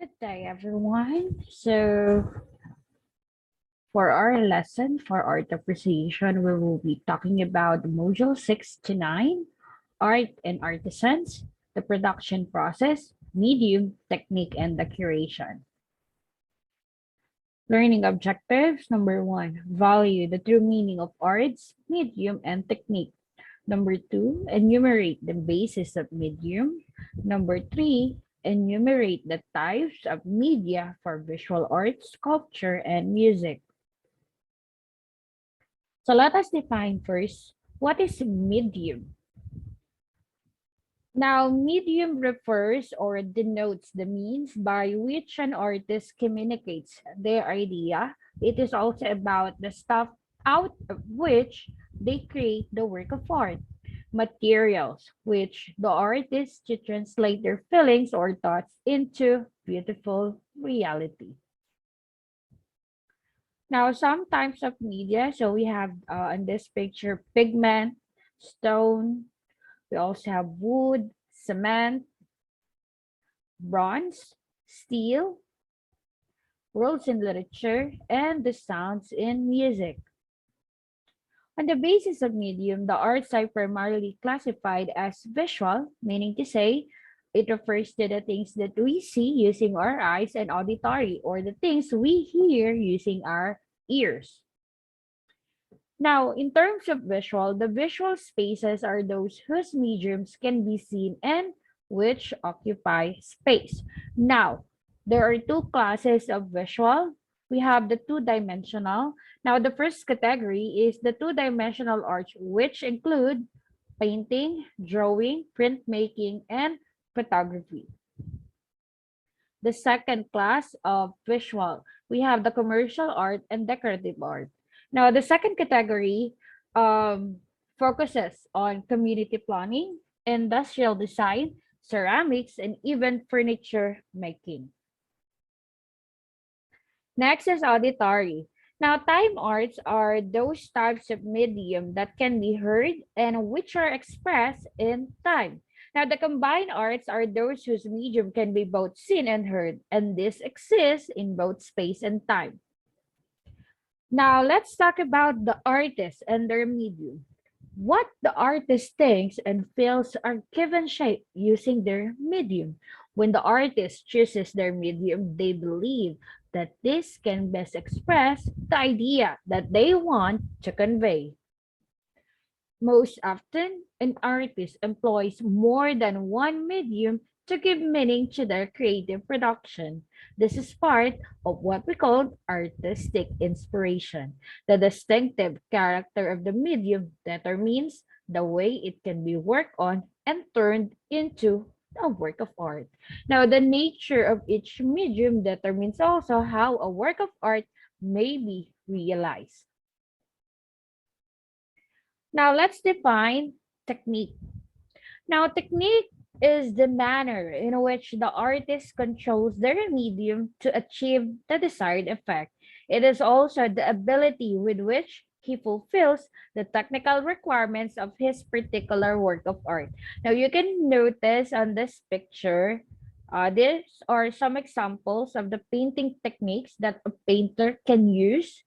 Good day, everyone. So, for our lesson for art appreciation, we will be talking about module 6 to 9, art and artisans, the production process, medium, technique, and the curation. Learning objectives number 1, value the true meaning of arts, medium, and technique. Number 2, enumerate the basis of medium. Number 3, enumerate the types of media for visual arts, sculpture, and music. So let us define first what is medium. Now, medium refers or denotes the means by which an artist communicates their idea. It is also about the stuff out of which they create the work of art. Materials, which the artist to translate their feelings or thoughts into beautiful reality. Now, some types of media. So we have in this picture pigment, stone. We also have wood, cement, bronze, steel, words in literature, and the sounds in music. On the basis of medium, the arts are primarily classified as visual, meaning to say it refers to the things that we see using our eyes, and auditory, or the things we hear using our ears. Now, in terms of visual, the visual spaces are those whose mediums can be seen and which occupy space. Now, there are two classes of visual. We have the two-dimensional. Now, the first category is the two-dimensional art, which include painting, drawing, printmaking, and photography. The second class of visual, we have the commercial art and decorative art. Now, the second category focuses on community planning, industrial design, ceramics, and even furniture making. Next is auditory. Now, time arts are those types of medium that can be heard and which are expressed in time. Now, the combined arts are those whose medium can be both seen and heard, and this exists in both space and time. Now, let's talk about the artist and their medium. What the artist thinks and feels are given shape using their medium. When the artist chooses their medium, they believe that this can best express the idea that they want to convey. Most often, an artist employs more than one medium to give meaning to their creative production. This is part of what we call artistic inspiration. The distinctive character of the medium determines the way it can be worked on and turned into a work of art. Now, the nature of each medium determines also how a work of art may be realized. Now, let's define technique. Now, technique is the manner in which the artist controls their medium to achieve the desired effect. It is also the ability with which he fulfills the technical requirements of his particular work of art. Now, you can notice on this picture, these are some examples of the painting techniques that a painter can use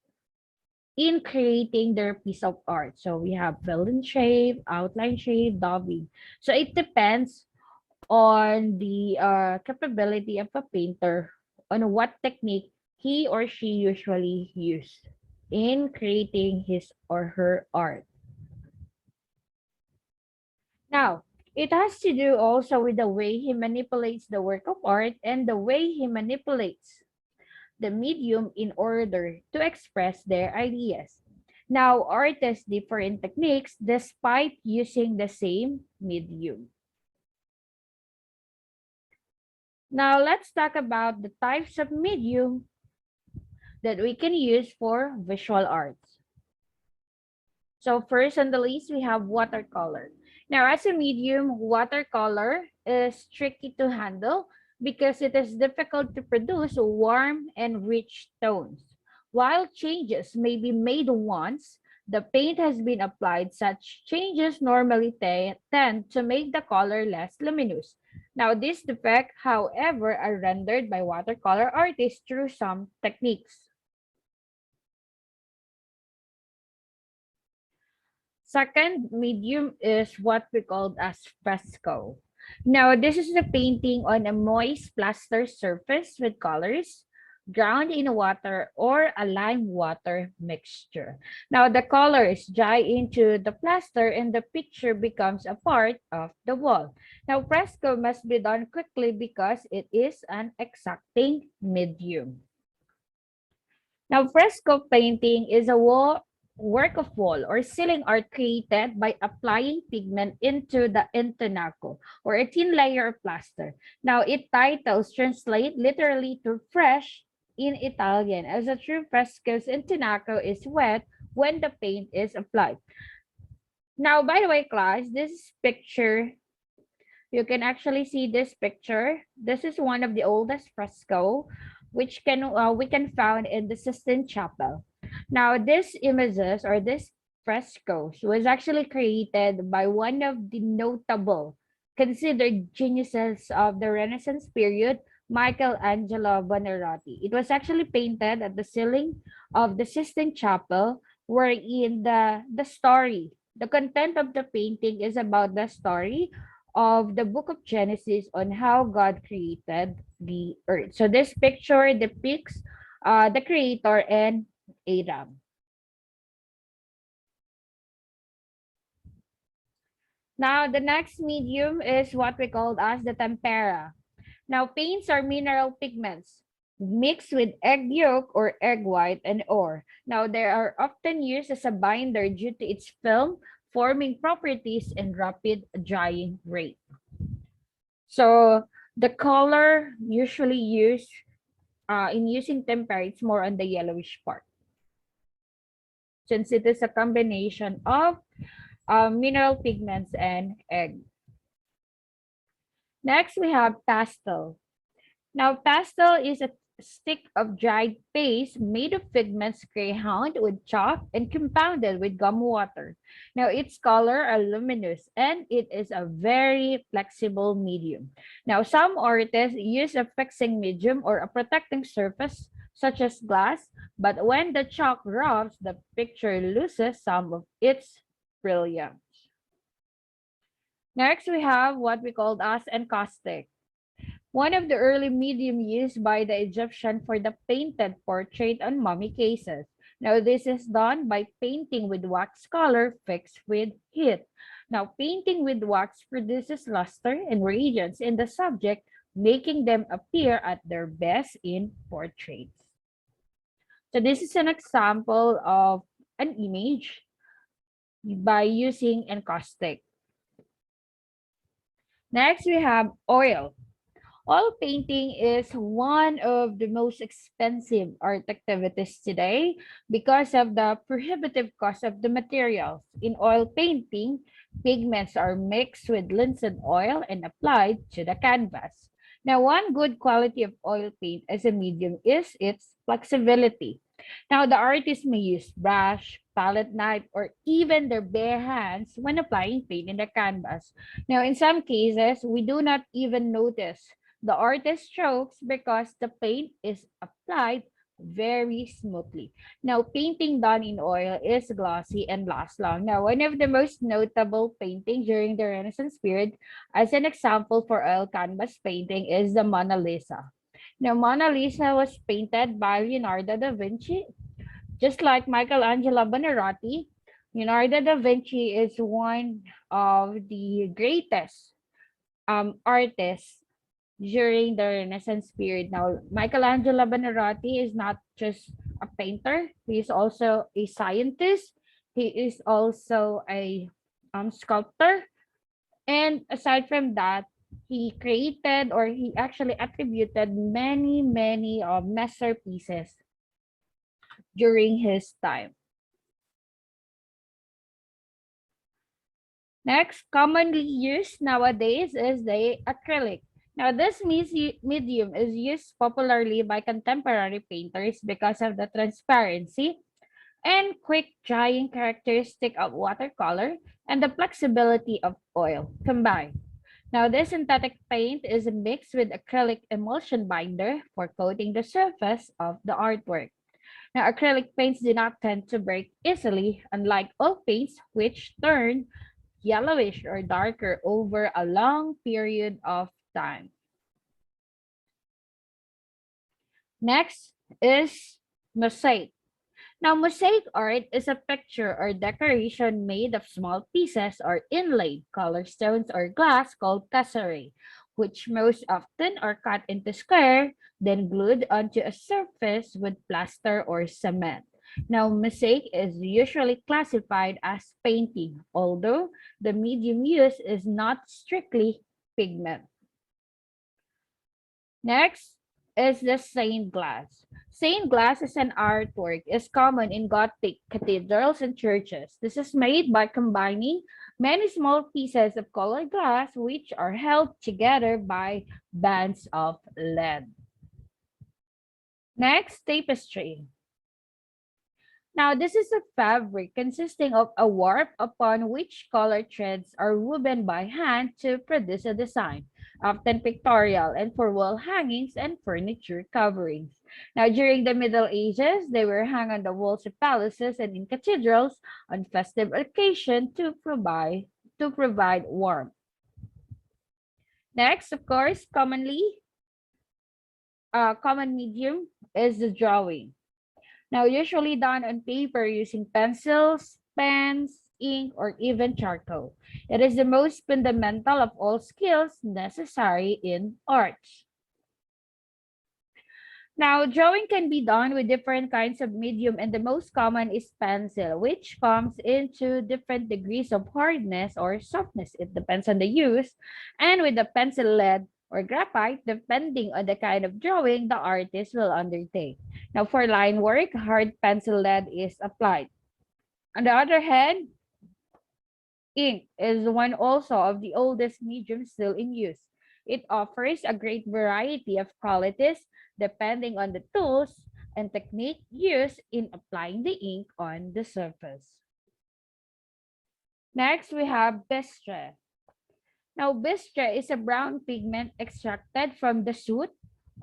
in creating their piece of art. So we have fill in shape, outline shape, daubing. So it depends on the capability of a painter on what technique he or she usually use in creating his or her art. Now, it has to do also with the way he manipulates the work of art and the way he manipulates the medium in order to express their ideas. Now, artists differ in techniques despite using the same medium. Now, let's talk about the types of medium that we can use for visual arts. So first on the list, we have watercolor. Now, as a medium, watercolor is tricky to handle because it is difficult to produce warm and rich tones. While changes may be made once, the paint has been applied, such changes normally tend to make the color less luminous. Now, this defect, however, are rendered by watercolor artists through some techniques. Second medium is what we call as fresco. Now, this is a painting on a moist plaster surface with colors drowned in water or a lime water mixture. Now, the colors dry into the plaster and the picture becomes a part of the wall. Now, fresco must be done quickly because it is an exacting medium. Now, fresco painting is a work of wall or ceiling art created by applying pigment into the intonaco or a thin layer of plaster. Now, its titles translate literally to fresh in Italian, as a true fresco's intonaco is wet when the paint is applied. Now, by the way, class, this picture, you can actually see this picture. This is one of the oldest fresco, which we can found in the Sistine Chapel. Now, these images or these frescoes was actually created by one of the notable, considered geniuses of the Renaissance period, Michelangelo Buonarroti. It was actually painted at the ceiling of the Sistine Chapel, wherein the content of the painting is about the story of the book of Genesis on how God created the earth. So this picture depicts the creator and Adam. Now, the next medium is what we call as the tempera. Now, paints are mineral pigments mixed with egg yolk or egg white and ore. Now, they are often used as a binder due to its film forming properties and rapid drying rate. So, the color usually used in using tempera, it's more on the yellowish part, since it is a combination of mineral pigments and egg. Next, we have pastel. Now, pastel is a stick of dried paste made of pigments greyhound with chalk and compounded with gum water. Now, its color are luminous and it is a very flexible medium. Now, some artists use a fixing medium or a protecting surface such as glass, but when the chalk rubs, the picture loses some of its brilliance. Next, we have what we call as encaustic. One of the early medium used by the Egyptian for the painted portrait on mummy cases. Now, this is done by painting with wax color fixed with heat. Now, painting with wax produces luster and radiance in the subject, making them appear at their best in portraits. So, this is an example of an image by using encaustic. Next, we have oil. Oil painting is one of the most expensive art activities today because of the prohibitive cost of the materials. In oil painting, pigments are mixed with linseed oil and applied to the canvas. Now, one good quality of oil paint as a medium is its flexibility. Now, the artist may use brush, palette knife, or even their bare hands when applying paint in the canvas. Now, in some cases, we do not even notice the artist strokes because the paint is applied very smoothly. Now, painting done in oil is glossy and lasts long. Now, one of the most notable paintings during the Renaissance period, as an example for oil canvas painting, is the Mona Lisa. Now, Mona Lisa was painted by Leonardo da Vinci. Just like Michelangelo Buonarroti, Leonardo da Vinci is one of the greatest artists during the Renaissance period. Now, Michelangelo Buonarroti is not just a painter, he is also a scientist, he is also a sculptor, and aside from that, he created or he actually attributed many masterpieces during his time. Next, commonly used nowadays is the acrylic. Now, this medium is used popularly by contemporary painters because of the transparency, and quick drying characteristic of watercolor and the flexibility of oil combined. Now, this synthetic paint is mixed with acrylic emulsion binder for coating the surface of the artwork. Now, acrylic paints do not tend to break easily, unlike oil paints, which turn yellowish or darker over a long period of time. Next is mosaic. Now, mosaic art is a picture or decoration made of small pieces or inlaid color stones or glass called tesserae, which most often are cut into square, then glued onto a surface with plaster or cement. Now, mosaic is usually classified as painting, although the medium used is not strictly pigment. Next is the stained glass. Stained glass is an artwork is common in Gothic cathedrals and churches. This is made by combining many small pieces of colored glass which are held together by bands of lead. Next, tapestry. Now, this is a fabric consisting of a warp upon which colored threads are woven by hand to produce a design, often pictorial and for wall hangings and furniture coverings. Now, during the Middle Ages, they were hung on the walls of palaces and in cathedrals on festive occasion to provide warmth. Next, of course, common medium is the drawing. Now, usually done on paper using pencils, pens, ink, or even charcoal. It is the most fundamental of all skills necessary in arts. Now, drawing can be done with different kinds of medium, and the most common is pencil, which comes into different degrees of hardness or softness. It depends on the use. And with the pencil lead or graphite, depending on the kind of drawing the artist will undertake. Now, for line work, hard pencil lead is applied. On the other hand, ink is one also of the oldest mediums still in use. It offers a great variety of qualities depending on the tools and technique used in applying the ink on the surface. Next, we have bistre. Now, bistre is a brown pigment extracted from the soot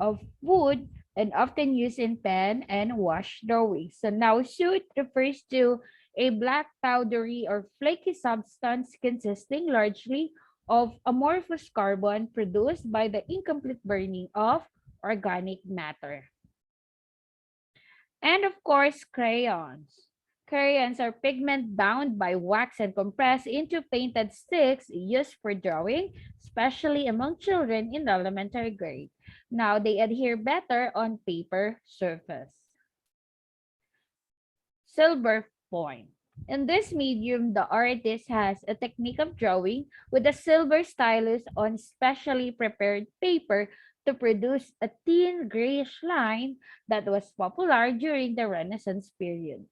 of wood and often used in pen and wash drawings. So now soot refers to a black powdery or flaky substance consisting largely of amorphous carbon produced by the incomplete burning of organic matter. And of course, crayons. Crayons are pigment bound by wax and compressed into painted sticks used for drawing, especially among children in elementary grade. Now they adhere better on paper surface. Silver point. In this medium, the artist has a technique of drawing with a silver stylus on specially prepared paper to produce a thin grayish line that was popular during the Renaissance period.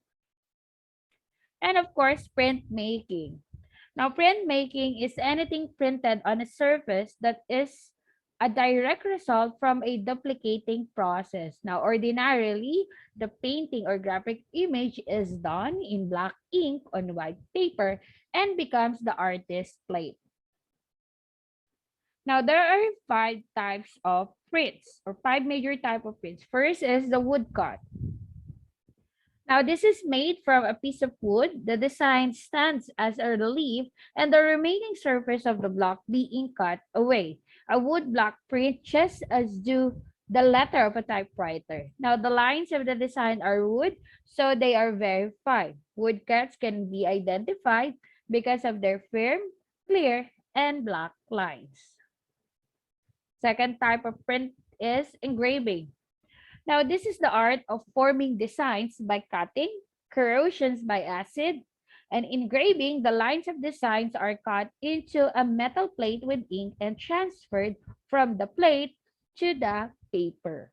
And of course, printmaking. Now, printmaking is anything printed on a surface that is a direct result from a duplicating process. Now, ordinarily, the painting or graphic image is done in black ink on white paper and becomes the artist's plate. Now, there are five types of prints or five major types of prints. First is the woodcut. Now, this is made from a piece of wood. The design stands as a relief and the remaining surface of the block being cut away. A wood block print just as do the letter of a typewriter. Now, the lines of the design are wood, so they are very fine. Woodcuts can be identified because of their firm, clear, and black lines. Second type of print is engraving. Now, this is the art of forming designs by cutting, corrosions by acid, and engraving. The lines of designs are cut into a metal plate with ink and transferred from the plate to the paper.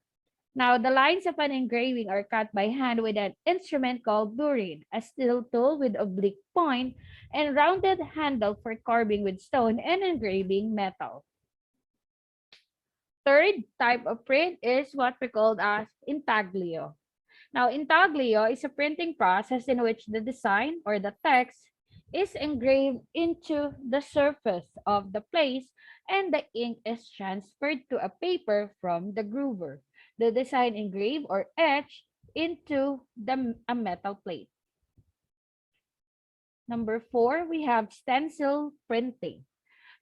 Now, the lines of an engraving are cut by hand with an instrument called burin, a steel tool with oblique point and rounded handle for carving with stone and engraving metal. Third type of print is what we call as intaglio. Now, intaglio is a printing process in which the design or the text is engraved into the surface of the place and the ink is transferred to a paper from the groover. The design engraved or etched into a metal plate. Number 4, we have stencil printing.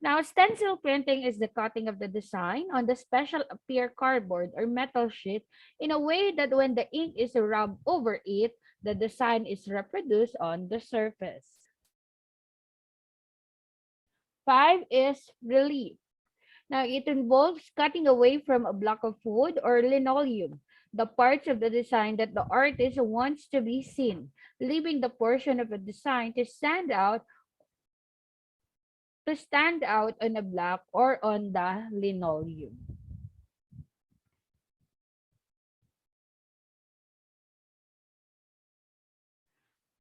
Now, stencil printing is the cutting of the design on the special appear cardboard or metal sheet in a way that when the ink is rubbed over it, the design is reproduced on the surface. 5 is relief. Now, it involves cutting away from a block of wood or linoleum the parts of the design that the artist wants to be seen, leaving the portion of the design to stand out on a block or on the linoleum.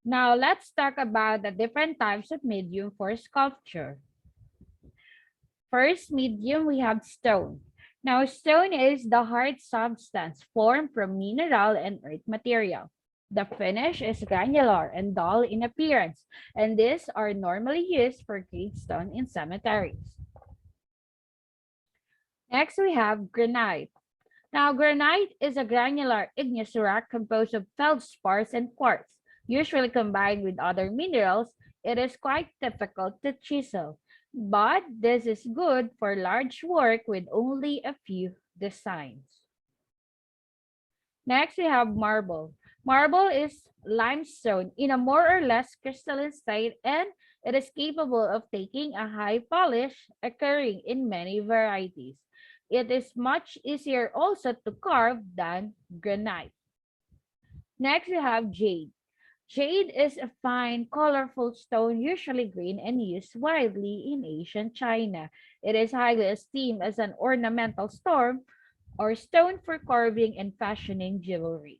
Now, let's talk about the different types of medium for sculpture. First medium, we have stone. Now, stone is the hard substance formed from mineral and earth material. The finish is granular and dull in appearance, and these are normally used for gravestone in cemeteries. Next, we have granite. Now, granite is a granular igneous rock composed of feldspars and quartz. Usually combined with other minerals, it is quite difficult to chisel, but this is good for large work with only a few designs. Next, we have marble. Marble is limestone in a more or less crystalline state, and it is capable of taking a high polish, occurring in many varieties. It is much easier also to carve than granite. Next, we have jade. Jade is a fine, colorful stone, usually green and used widely in ancient China. It is highly esteemed as an ornamental stone or stone for carving and fashioning jewelry.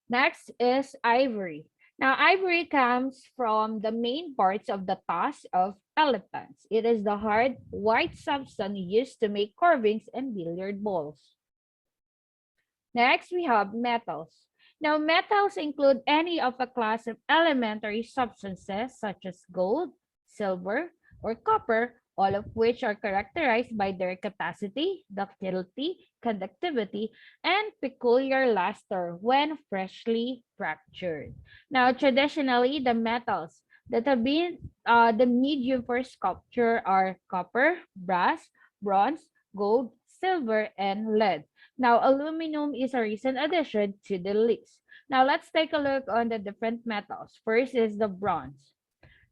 Next is ivory. Now, ivory comes from the main parts of the tusks of elephants. It is the hard, white substance used to make carvings and billiard balls. Next, we have metals. Now, metals include any of a class of elementary substances such as gold, silver, or copper, all of which are characterized by their capacity, ductility, conductivity, and peculiar luster when freshly fractured. Now, traditionally, the metals that have been the medium for sculpture are copper, brass, bronze, gold, silver, and lead. Now, aluminum is a recent addition to the list. Now, let's take a look on the different metals. First is the bronze.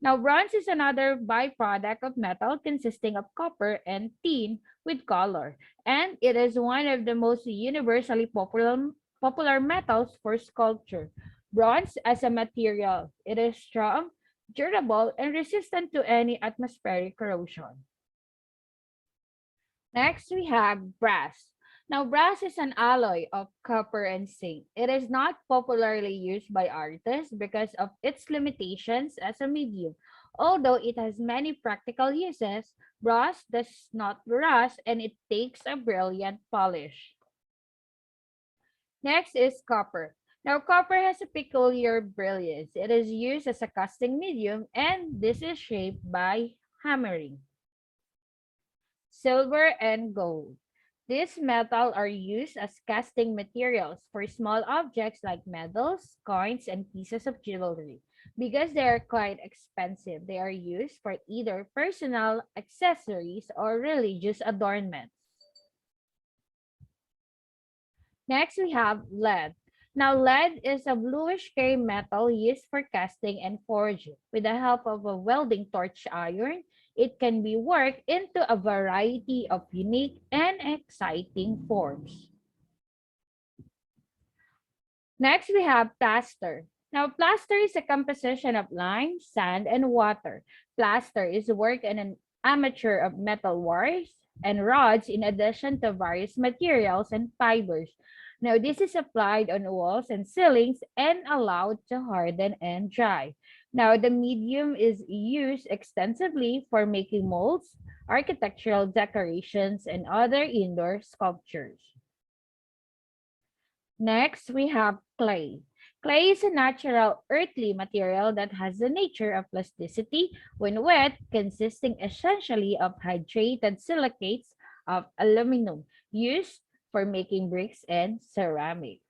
Now, bronze is another byproduct of metal consisting of copper and tin with color, and it is one of the most universally popular metals for sculpture. Bronze as a material, it is strong, durable, and resistant to any atmospheric corrosion. Next, we have brass. Now, brass is an alloy of copper and zinc. It is not popularly used by artists because of its limitations as a medium. Although it has many practical uses, brass does not rust and it takes a brilliant polish. Next is copper. Now, copper has a peculiar brilliance. It is used as a casting medium and this is shaped by hammering. Silver and gold. These metals are used as casting materials for small objects like medals, coins, and pieces of jewelry. Because they are quite expensive, they are used for either personal accessories or religious adornments. Next, we have lead. Now, lead is a bluish gray metal used for casting and forging. With the help of a welding torch iron, it can be worked into a variety of unique and exciting forms. Next, we have plaster. Now, plaster is a composition of lime, sand, and water. Plaster is worked in an armature of metal wires and rods in addition to various materials and fibers. Now, this is applied on walls and ceilings and allowed to harden and dry. Now, the medium is used extensively for making molds, architectural decorations, and other indoor sculptures. Next, we have clay. Clay is a natural earthly material that has the nature of plasticity when wet, consisting essentially of hydrated silicates of aluminum used for making bricks and ceramics.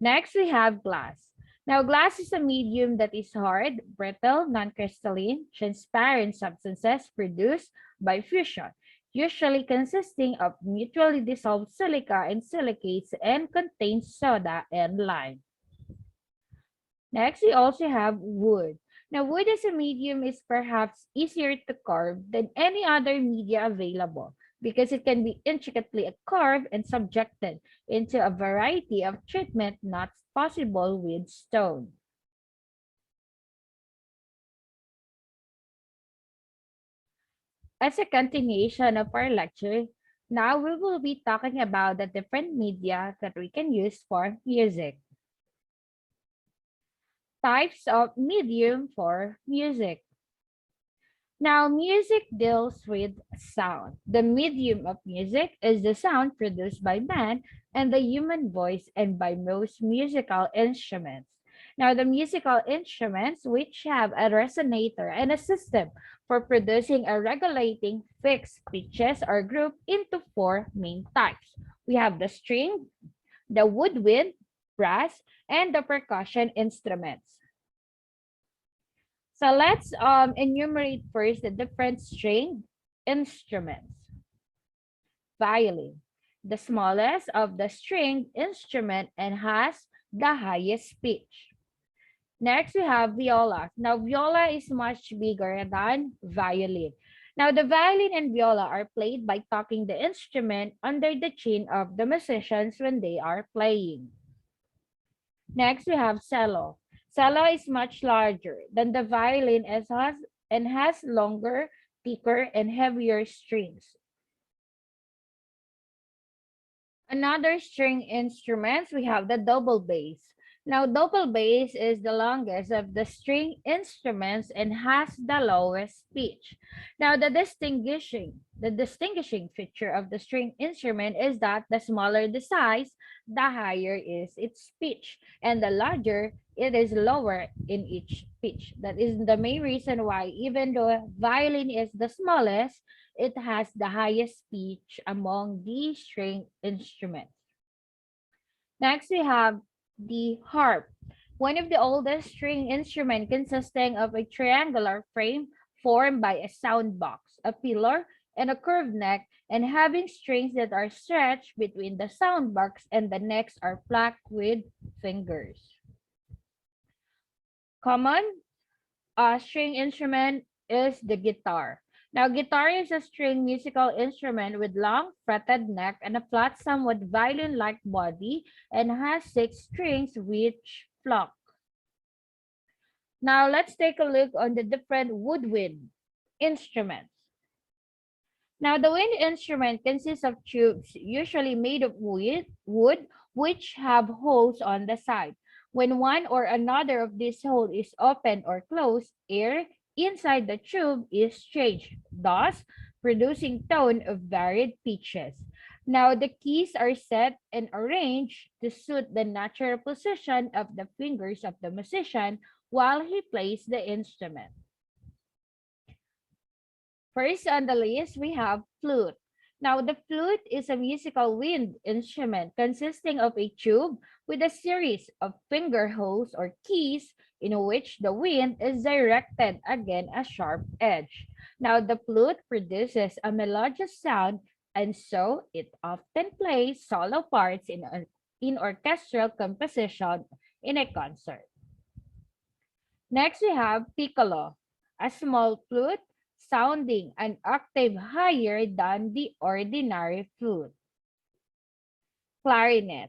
Next, we have glass. Now, glass is a medium that is hard, brittle, non-crystalline, transparent substances produced by fusion, usually consisting of mutually dissolved silica and silicates and contains soda and lime. Next, we also have wood. Now, wood as a medium is perhaps easier to carve than any other media available because it can be intricately carved and subjected into a variety of treatment not possible with stone. As a continuation of our lecture, now we will be talking about the different media that we can use for music. Types of medium for music. Now, music deals with sound. The medium of music is the sound produced by man and the human voice and by most musical instruments. Now, the musical instruments which have a resonator and a system for producing or regulating fixed pitches are grouped into four main types. We have the string, the woodwind, brass, and the percussion instruments. So let's enumerate first the different string instruments. Violin, the smallest of the stringed instrument and has the highest pitch. Next, we have viola. Now, viola is much bigger than violin. Now, the violin and viola are played by tucking the instrument under the chin of the musicians when they are playing. Next, we have cello. Cello is much larger than the violin and has longer, thicker, and heavier strings. Another string instruments, we have the double bass. Now, double bass is the longest of the string instruments and has the lowest pitch. Now, the distinguishing feature of the string instrument is that the smaller the size, the higher is its pitch, and the larger it is lower in each pitch. That is the main reason why even though violin is the smallest, it has the highest pitch among the string instruments. Next, we have the harp, one of the oldest string instruments consisting of a triangular frame formed by a sound box, a pillar, and a curved neck, and having strings that are stretched between the sound box and the necks are plucked with fingers. Common string instrument is the guitar. Now, guitar is a string musical instrument with long fretted neck and a flat, somewhat violin-like body and has 6 strings which pluck. Now, let's take a look on the different woodwind instruments. Now, the wind instrument consists of tubes, usually made of wood, which have holes on the side. When one or another of these holes is open or closed, air inside the tube is changed, thus producing tone of varied pitches. Now, the keys are set and arranged to suit the natural position of the fingers of the musician while he plays the instrument. First on the list, we have flute. Now, the flute is a musical wind instrument consisting of a tube with a series of finger holes or keys in which the wind is directed against a sharp edge. Now, the flute produces a melodious sound, and so it often plays solo parts in orchestral composition in a concert. Next, we have piccolo, a small flute sounding an octave higher than the ordinary flute. Clarinet,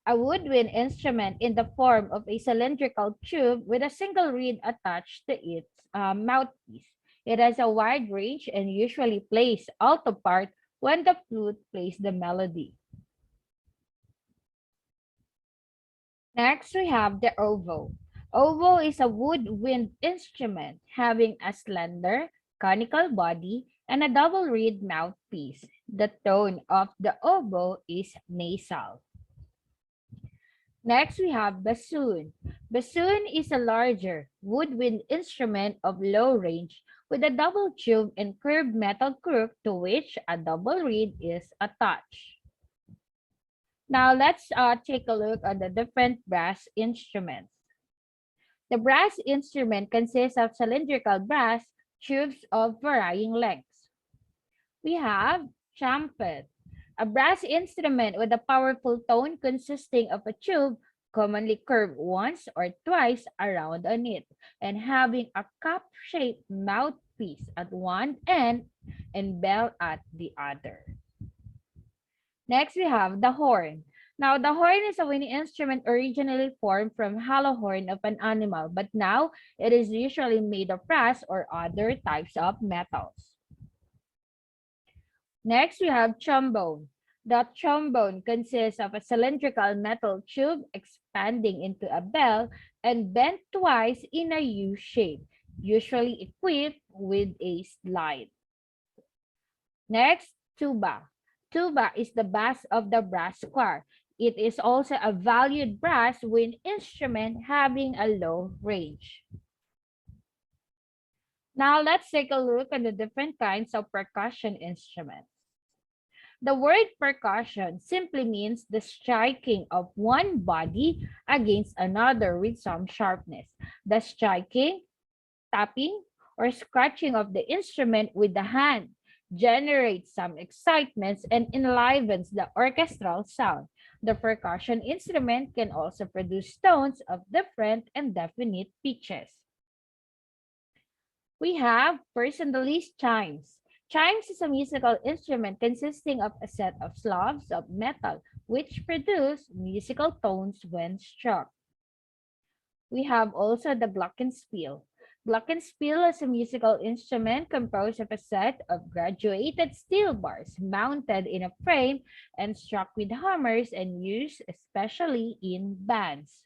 a woodwind instrument in the form of a cylindrical tube with a single reed attached to its mouthpiece. It has a wide range and usually plays alto part when the flute plays the melody. Next, we have the oboe. Oboe is a woodwind instrument having a slender, conical body and a double reed mouthpiece. The tone of the oboe is nasal. Next, we have bassoon. Bassoon is a larger woodwind instrument of low range with a double tube and curved metal crook to which a double reed is attached. Now, let's take a look at the different brass instruments. The brass instrument consists of cylindrical brass tubes of varying lengths. We have trumpet, a brass instrument with a powerful tone consisting of a tube commonly curved once or twice around on it and having a cup-shaped mouthpiece at one end and bell at the other. Next, we have the horn. Now, the horn is a wind instrument originally formed from hollow horn of an animal, but now it is usually made of brass or other types of metals. Next, we have trombone. The trombone consists of a cylindrical metal tube expanding into a bell and bent twice in a U shape, usually equipped with a slide. Next, tuba. Tuba is the bass of the brass choir. It is also a valued brass wind instrument having a low range. Now, let's take a look at the different kinds of percussion instruments. The word percussion simply means the striking of one body against another with some sharpness. The striking, tapping, or scratching of the instrument with the hand generates some excitement and enlivens the orchestral sound. The percussion instrument can also produce tones of different and definite pitches. We have personally chimes. Chimes is a musical instrument consisting of a set of slabs of metal which produce musical tones when struck. We have also the glockenspiel. Glockenspiel is a musical instrument composed of a set of graduated steel bars mounted in a frame and struck with hammers and used especially in bands.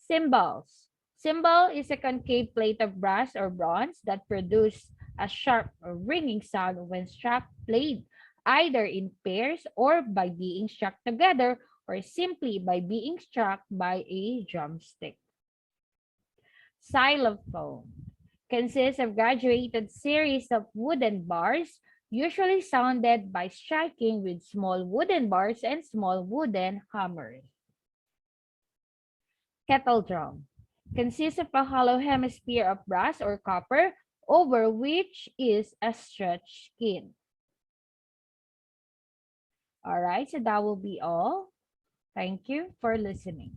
Cymbals. Cymbal is a concave plate of brass or bronze that produces a sharp or ringing sound when struck, played either in pairs or by being struck together or simply by being struck by a drumstick. Xylophone consists of graduated series of wooden bars, usually sounded by striking with small wooden bars and small wooden hammers. Kettle drum consists of a hollow hemisphere of brass or copper over which is a stretched skin. All right, so that will be all. Thank you for listening.